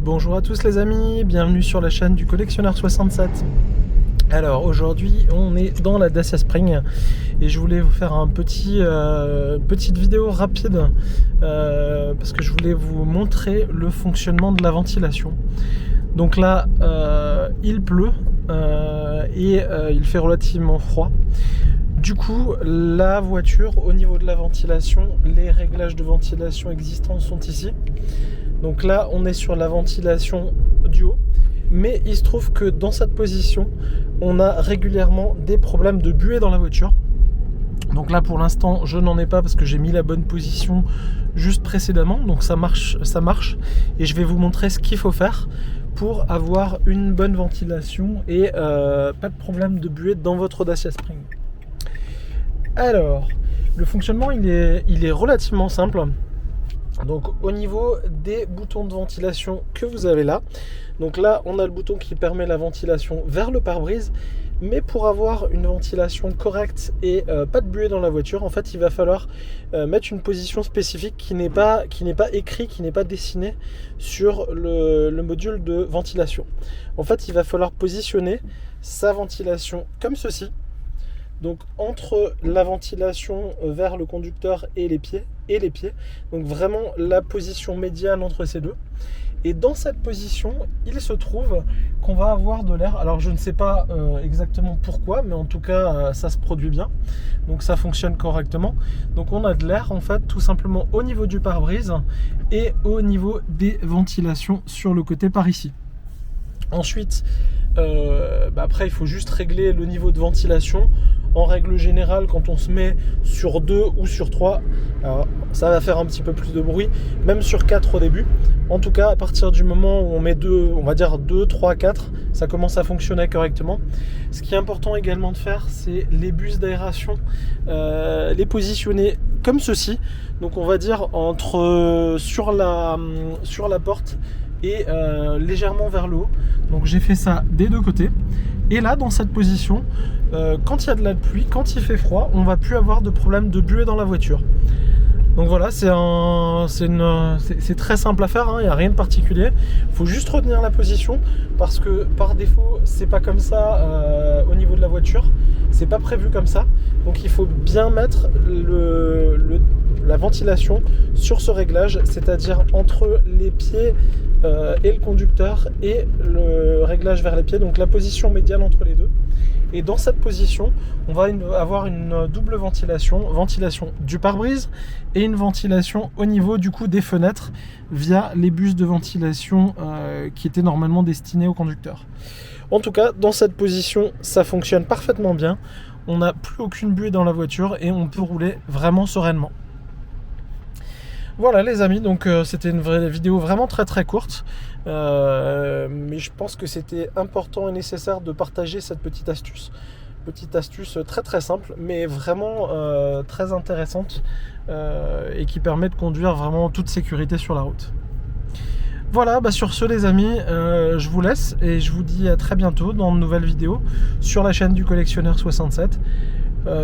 Bonjour à tous les amis, bienvenue sur la chaîne du Collectionneur 67. Alors aujourd'hui on est dans la Dacia Spring et je voulais vous faire petite vidéo rapide parce que je voulais vous montrer le fonctionnement de la ventilation. Donc là il pleut et il fait relativement froid. Du coup, la voiture, au niveau de la ventilation, les réglages de ventilation existants sont ici. Donc là, on est sur la ventilation du haut. Mais il se trouve que dans cette position, on a régulièrement des problèmes de buée dans la voiture. Donc là, pour l'instant, je n'en ai pas parce que j'ai mis la bonne position juste précédemment. Donc ça marche. Et je vais vous montrer ce qu'il faut faire pour avoir une bonne ventilation et pas de problème de buée dans votre Dacia Spring. Alors, le fonctionnement il est relativement simple. Donc au niveau des boutons de ventilation que vous avez là, donc là on a le bouton qui permet la ventilation vers le pare-brise, mais pour avoir une ventilation correcte et pas de buée dans la voiture, en fait il va falloir mettre une position spécifique qui n'est pas écrit, qui n'est pas dessiné sur le module de ventilation. En fait il va falloir positionner sa ventilation comme ceci. Donc entre la ventilation vers le conducteur et les pieds, donc vraiment la position médiane entre ces deux. Et dans cette position, il se trouve qu'on va avoir de l'air. Alors je ne sais pas exactement pourquoi, mais en tout cas ça se produit bien. Donc ça fonctionne correctement. Donc on a de l'air en fait tout simplement au niveau du pare-brise et au niveau des ventilations sur le côté par ici. Ensuite, après il faut juste régler le niveau de ventilation. En règle générale, quand on se met sur 2 ou sur 3, alors ça va faire un petit peu plus de bruit, même sur 4 au début. En tout cas, à partir du moment où on met 2, on va dire 2, 3, 4, ça commence à fonctionner correctement. Ce qui est important également de faire, c'est les bus d'aération, les positionner comme ceci. Donc on va dire sur la porte et légèrement vers le haut. Donc j'ai fait ça des deux côtés. Et là, dans cette position, quand il y a de la pluie, quand il fait froid, on ne va plus avoir de problème de buée dans la voiture. Donc voilà, c'est très simple à faire, hein, il n'y a rien de particulier. Il faut juste retenir la position parce que par défaut, c'est pas comme ça au niveau de la voiture. C'est pas prévu comme ça. Donc il faut bien mettre la ventilation sur ce réglage, c'est-à-dire entre les pieds et le conducteur et le réglage vers les pieds, donc la position médiane entre les deux. Et dans cette position, on va avoir une double ventilation du pare-brise et une ventilation au niveau du coup des fenêtres via les bus de ventilation qui étaient normalement destinés au conducteur. En tout cas, dans cette position, ça fonctionne parfaitement bien. On n'a plus aucune buée dans la voiture et on peut rouler vraiment sereinement. Voilà les amis, donc c'était une vidéo vraiment très courte, mais je pense que c'était important et nécessaire de partager cette petite astuce très simple, mais vraiment très intéressante et qui permet de conduire vraiment en toute sécurité sur la route. Voilà, sur ce les amis, je vous laisse et je vous dis à très bientôt dans de nouvelles vidéos sur la chaîne du Collectionneur 67.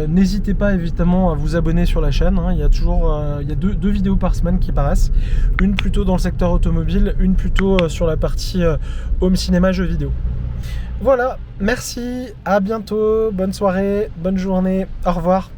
N'hésitez pas évidemment à vous abonner sur la chaîne, hein. Il y a deux vidéos par semaine qui paraissent, une plutôt dans le secteur automobile, une plutôt sur la partie home cinéma jeux vidéo. Voilà, merci, à bientôt, bonne soirée, bonne journée, au revoir.